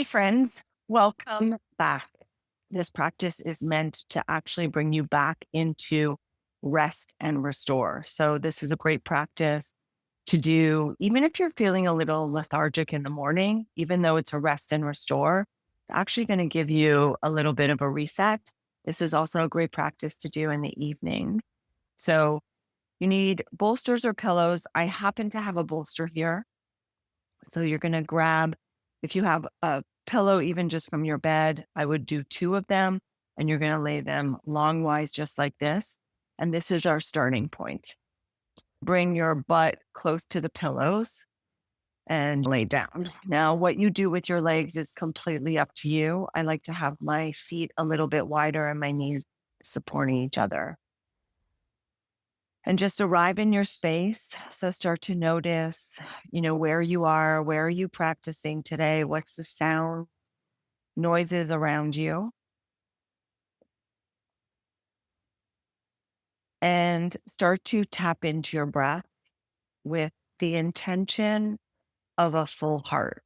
friends, welcome back. This practice is meant to actually bring you back into rest and restore. So, this is a great practice to do, even if you're feeling a little lethargic in the morning, even though it's a rest and restore, it's actually going to give you a little bit of a reset. This is also a great practice to do in the evening. So, you need bolsters or pillows. I happen to have a bolster here. So you're going to grab, if you have a pillow, even just from your bed, I would do two of them and you're going to lay them longwise, just like this. And this is our starting point. Bring your butt close to the pillows and lay down. Now, what you do with your legs is completely up to you. I like to have my feet a little bit wider and my knees supporting each other. And just arrive in your space. So start to notice, where you are, where are you practicing today? What's the sound, noises around you? And start to tap into your breath with the intention of a full heart.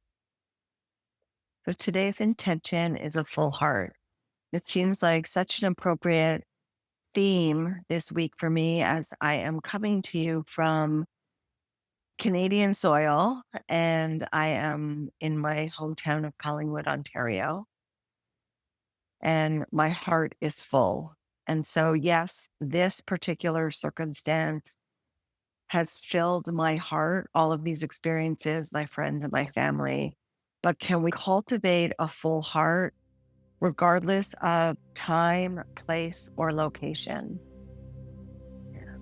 So today's intention is a full heart. It seems like such an appropriate theme this week for me as I am coming to you from Canadian soil, and I am in my hometown of Collingwood, Ontario, and my heart is full. And so, yes, this particular circumstance has filled my heart, all of these experiences, my friends and my family. But can we cultivate a full heart regardless of time, place, or location?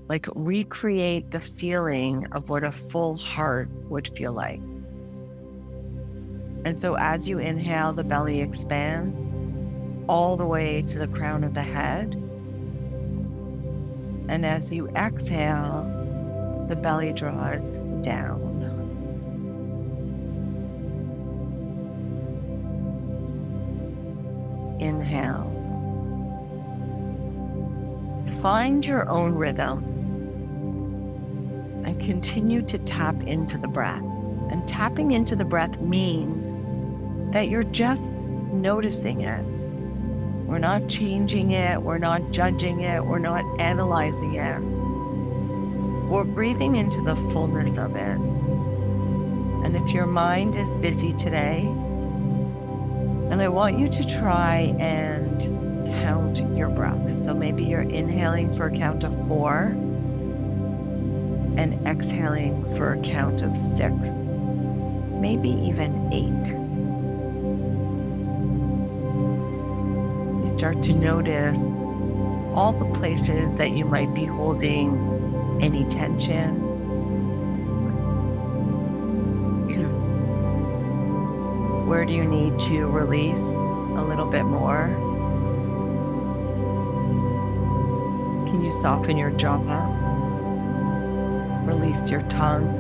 Like recreate the feeling of what a full heart would feel like. And so as you inhale, the belly expands all the way to the crown of the head. And as you exhale, the belly draws down. Inhale. Find your own rhythm and continue to tap into the breath. And tapping into the breath means that you're just noticing it. We're not changing it. We're not judging it. We're not analyzing it. We're breathing into the fullness of it. And if your mind is busy today, then I want you to try and count your breath. So maybe you're inhaling for a count of 4 and exhaling for a count of 6, maybe even 8. You start to notice all the places that you might be holding any tension. Where do you need to release a little bit more? Can you soften your jaw? Release your tongue.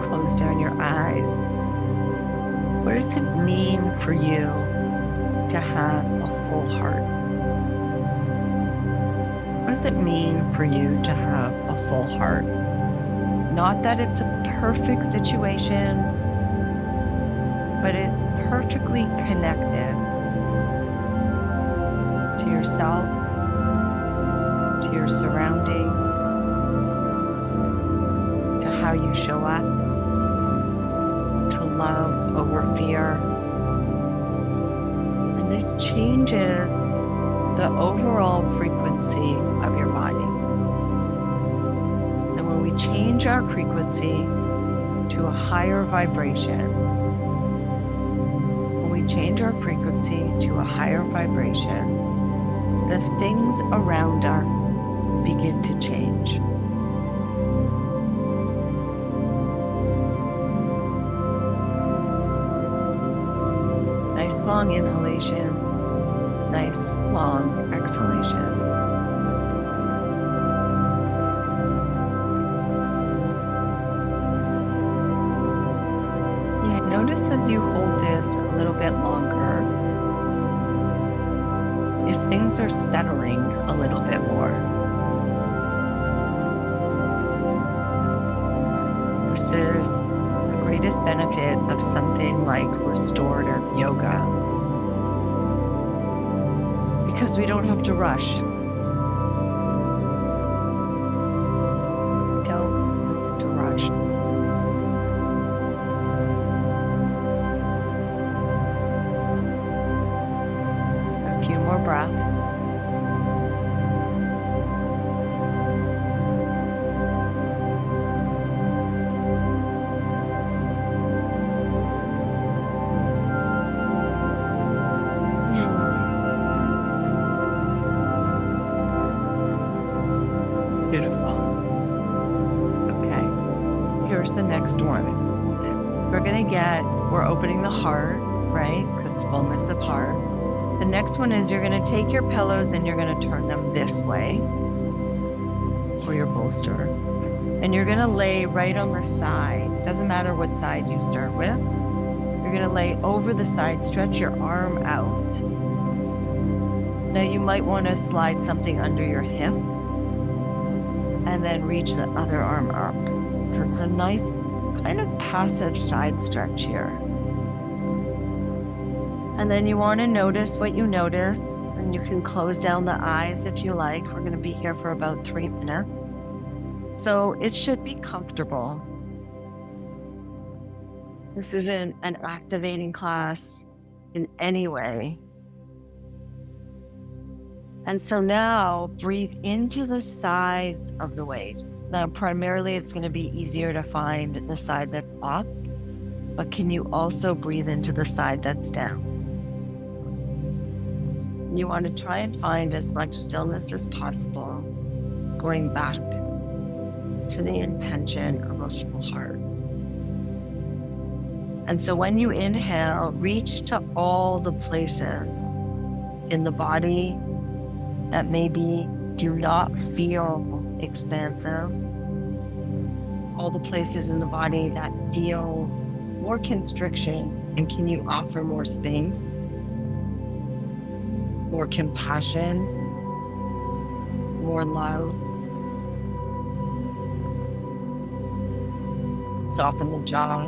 Close down your eyes. What does it mean for you to have a full heart? What does it mean for you to have a full heart? Not that it's a perfect situation, but it's perfectly connected to yourself, to your surrounding, to how you show up. Love over fear. And this changes the overall frequency of your body. And when we change our frequency to a higher vibration, the things around us begin to change. long inhalation, nice long exhalation. Yeah, notice that you hold this a little bit longer if things are settling a little bit more. This is the greatest benefit of something like restorative yoga, because we don't have to rush. Don't have to rush. A few more breaths. Beautiful. Okay, here's the next one. We're opening the heart, right? Because fullness of heart. The next one is you're going to take your pillows and you're going to turn them this way for your bolster. And you're going to lay right on the side. Doesn't matter what side you start with. You're going to lay over the side, stretch your arm out. Now you might want to slide something under your hip and then reach the other arm up. So it's a nice kind of passive side stretch here. And then you want to notice what you notice, and you can close down the eyes if you like. We're going to be here for about 3 minutes. So it should be comfortable. This isn't an activating class in any way. And so now breathe into the sides of the waist. Now, primarily it's going to be easier to find the side that's up, but can you also breathe into the side that's down? You want to try and find as much stillness as possible, going back to the intention, emotional heart. And so when you inhale, reach to all the places in the body that maybe do not feel expansive, all the places in the body that feel more constriction, and can you offer more space, more compassion, more love. Soften the jaw,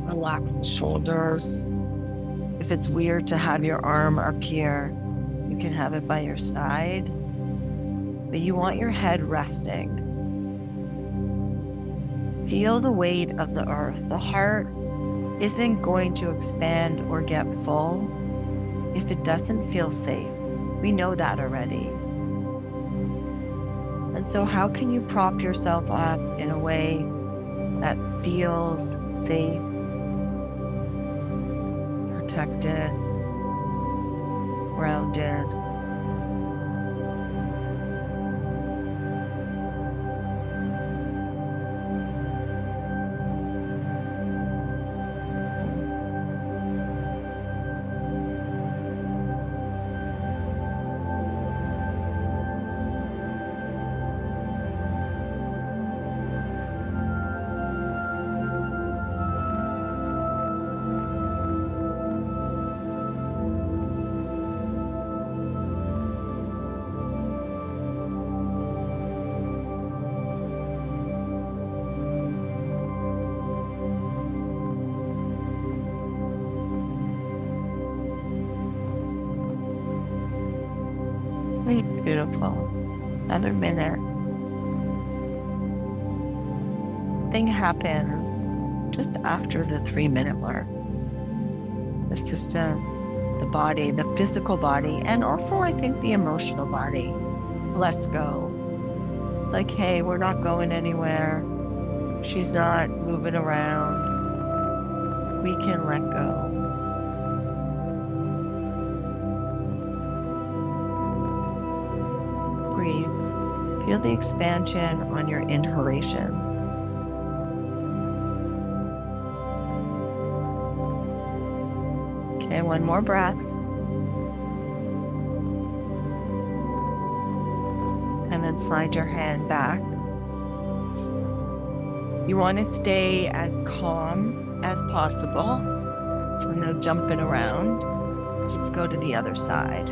relax the shoulders. If it's weird to have your arm up here, you can have it by your side, but you want your head resting. Feel the weight of the earth. The heart isn't going to expand or get full if it doesn't feel safe. We know that already. And so how can you prop yourself up in a way that feels safe, protected, grounded? Beautiful. Another minute. Thing happened just after the 3-minute mark. The system, the body, the physical body, and also I think the emotional body. Let's go. It's like, hey, we're not going anywhere. She's not moving around. We can let go. Breathe. Feel the expansion on your inhalation. And one more breath. And then slide your hand back. You want to stay as calm as possible. So no jumping around. Let's go to the other side.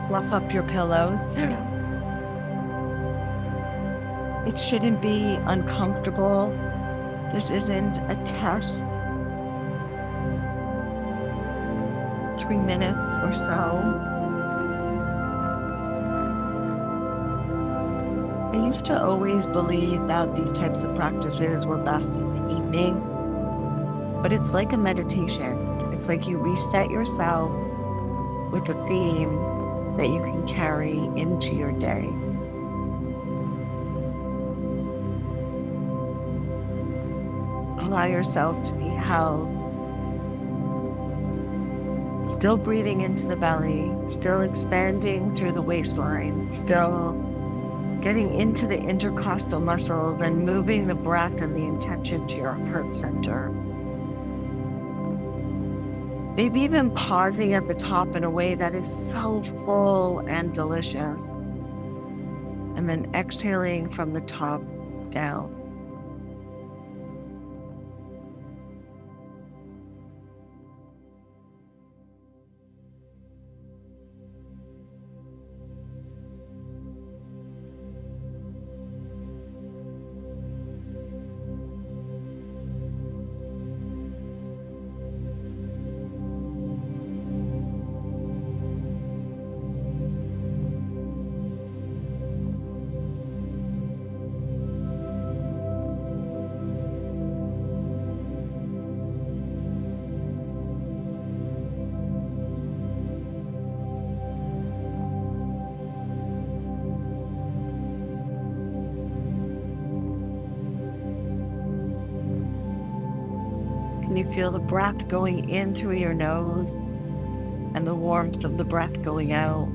Fluff up your pillows. It shouldn't be uncomfortable. This isn't a test. 3 minutes or so. I used to always believe that these types of practices were best in the evening, but it's like a meditation. It's like you reset yourself with a theme that you can carry into your day. Allow yourself to be held. Still breathing into the belly, still expanding through the waistline, still getting into the intercostal muscles and moving the breath and the intention to your heart center. Maybe even pausing at the top in a way that is so full and delicious. And then exhaling from the top down. Can you feel the breath going in through your nose and the warmth of the breath going out?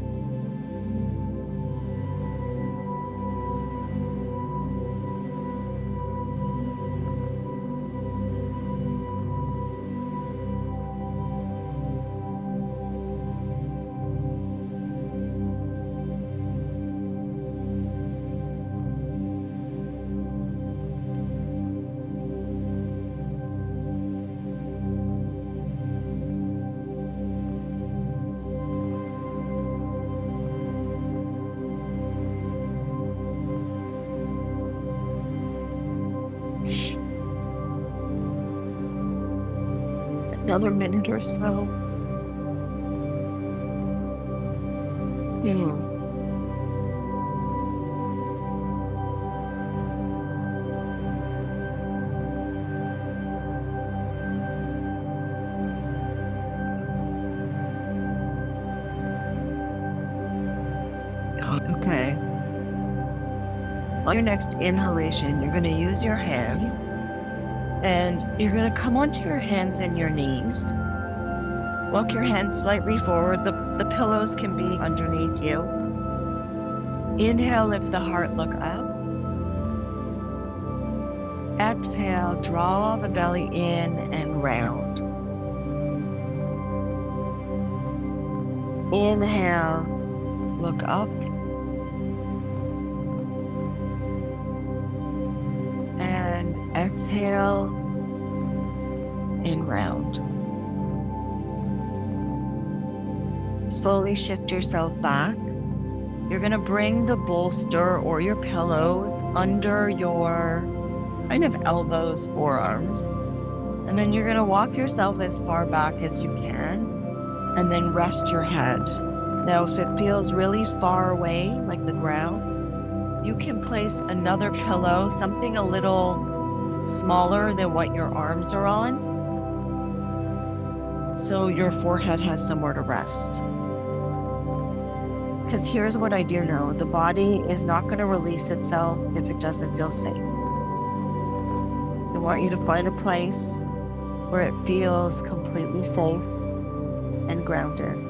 Another minute or so. Okay. On your next inhalation, you're going to use your hands. And you're going to come onto your hands and your knees. Walk your hands slightly forward. The pillows can be underneath you. Inhale, lift the heart, look up. Exhale, draw the belly in and round. Inhale, look up. And exhale, in round. Slowly shift yourself back. You're going to bring the bolster or your pillows under your kind of elbows, forearms. And then you're going to walk yourself as far back as you can and then rest your head. Now, if it feels really far away, like the ground, you can place another pillow, something a little smaller than what your arms are on, so your forehead has somewhere to rest. Because here's what I do know, the body is not going to release itself if it doesn't feel safe. So I want you to find a place where it feels completely safe and grounded.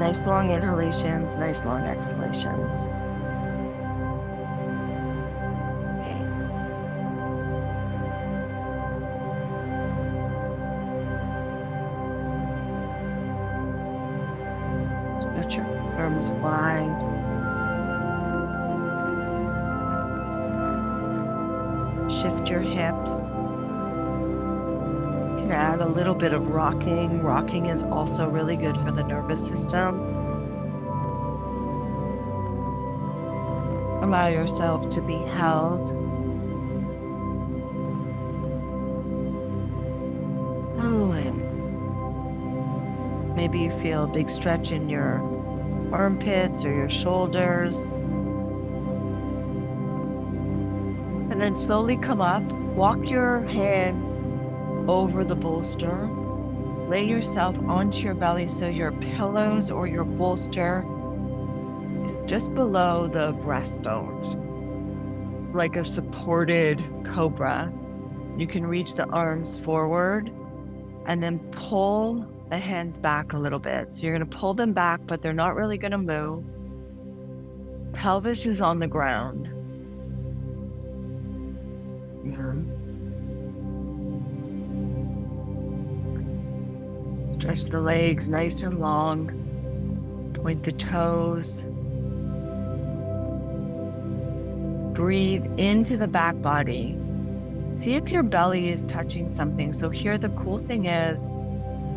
Nice long inhalations, nice long exhalations. Stretch your arms wide. Shift your hips. You can add a little bit of rocking. Rocking is also really good for the nervous system. Allow yourself to be held. Pull in. Maybe you feel a big stretch in your armpits or your shoulders. And then slowly come up. Walk your hands over the bolster. Lay yourself onto your belly so your pillows or your bolster is just below the breastbones, like a supported cobra. You can reach the arms forward and then pull the hands back a little bit. So you're going to pull them back, but they're not really going to move. Pelvis is on the ground. Stretch the legs nice and long. Point the toes. Breathe into the back body. See if your belly is touching something. So here the cool thing is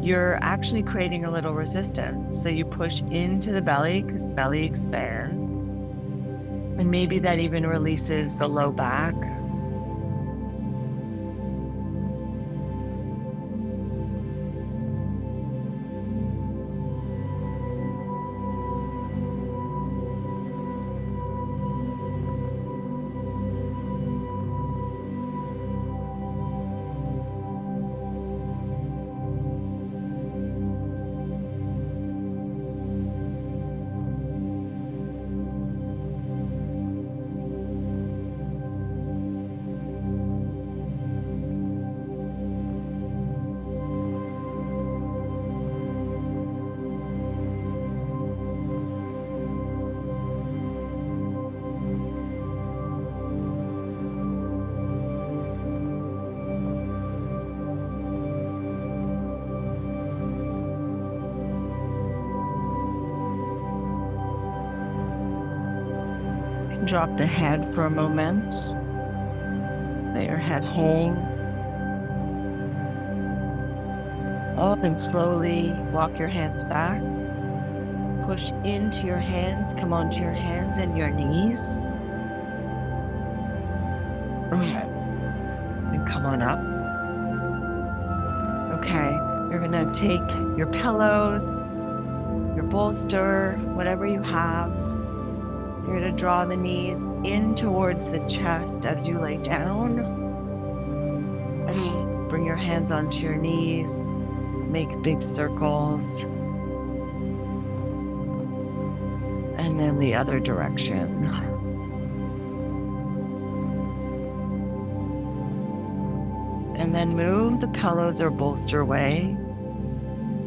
you're actually creating a little resistance. So you push into the belly because the belly expands. And maybe that even releases the low back. Drop the head for a moment. Let your head hang. Up and slowly walk your hands back. Push into your hands. Come onto your hands and your knees. And come on up. Okay, you're gonna take your pillows, your bolster, whatever you have. You're going to draw the knees in towards the chest as you lay down. Bring your hands onto your knees. Make big circles. And then the other direction. And then move the pillows or bolster away.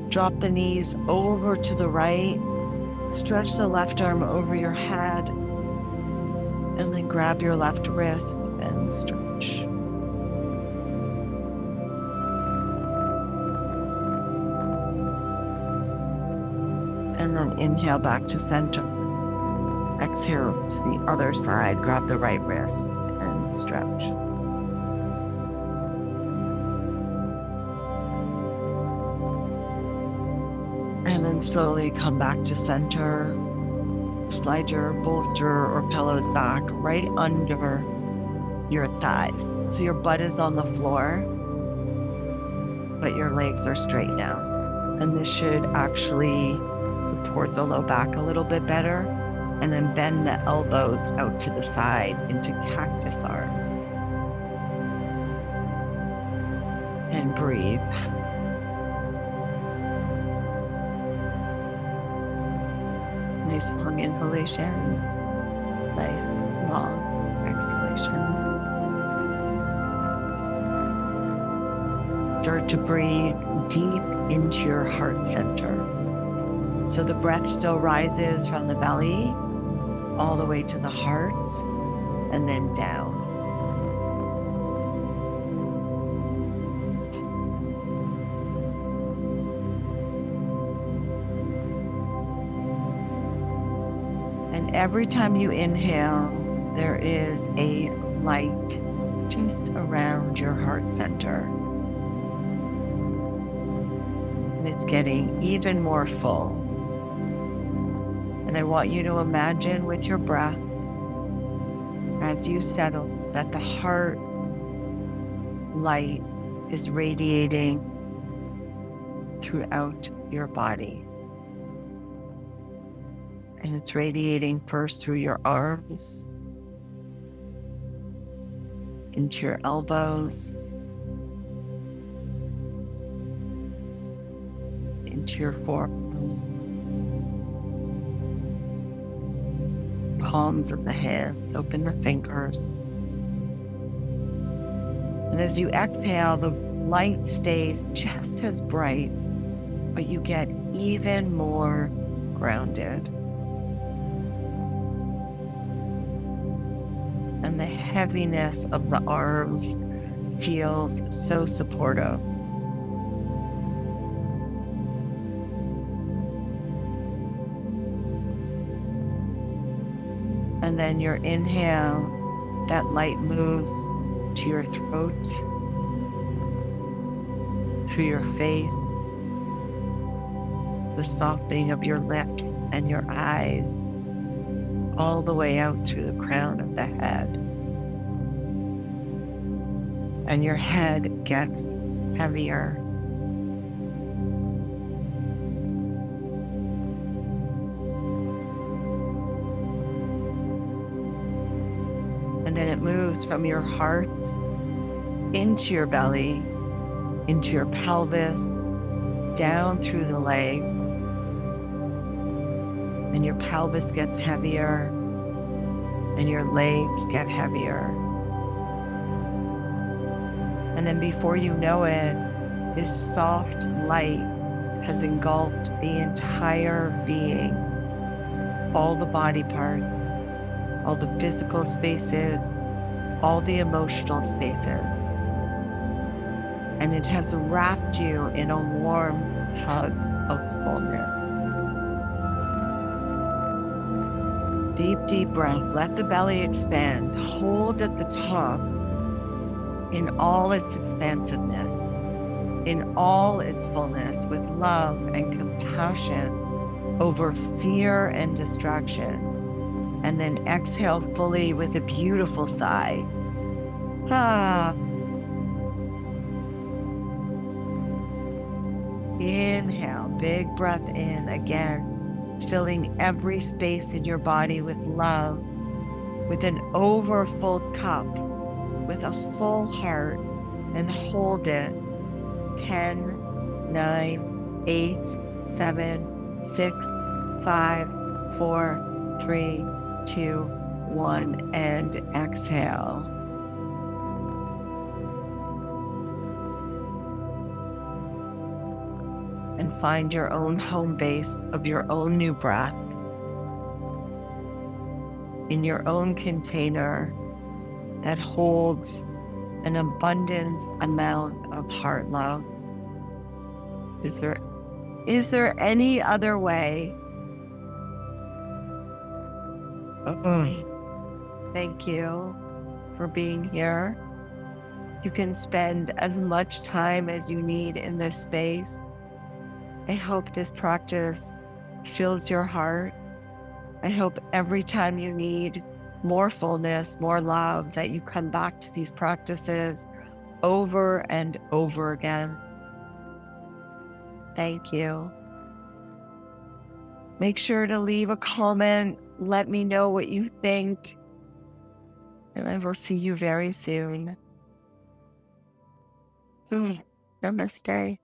Drop the knees over to the right. Stretch the left arm over your head, and then grab your left wrist and stretch. And then inhale back to center. Exhale to the other side. Grab the right wrist and stretch. And then slowly come back to center. Slide your bolster or pillows back right under your thighs. So your butt is on the floor, but your legs are straight now. And this should actually support the low back a little bit better. And then bend the elbows out to the side into cactus arms. And breathe. Nice long inhalation, nice long exhalation. Start to breathe deep into your heart center. So the breath still rises from the belly all the way to the heart and then down. And every time you inhale, there is a light just around your heart center. And it's getting even more full. And I want you to imagine with your breath, as you settle, that the heart light is radiating throughout your body. And it's radiating first through your arms, into your elbows, into your forearms, palms of the hands, open the fingers. And as you exhale, the light stays just as bright, but you get even more grounded. And the heaviness of the arms feels so supportive. And then your inhale, that light moves to your throat, through your face, the softening of your lips and your eyes, all the way out through the crown of the head. And your head gets heavier. And then it moves from your heart into your belly, into your pelvis, down through the leg. And your pelvis gets heavier, and your legs get heavier. And then before you know it, this soft light has engulfed the entire being, all the body parts, all the physical spaces, all the emotional spaces. And it has wrapped you in a warm hug of fullness. Deep, deep breath. Let the belly expand. Hold at the top in all its expansiveness, in all its fullness, with love and compassion over fear and distraction. And then exhale fully with a beautiful sigh. Ah. Inhale, big breath in again, filling every space in your body with love, with an overfull cup, with a full heart, and hold it. 10, 9, 8, 7, 6, 5, 4, 3, 2, 1, and exhale. And find your own home base of your own new breath, in your own container that holds an abundant amount of heart love. Is there any other way? Thank you for being here. You can spend as much time as you need in this space. I hope this practice fills your heart. I hope every time you need more fullness, more love, that you come back to these practices over and over again. Thank you. Make sure to leave a comment. Let me know what you think. And I will see you very soon. Namaste.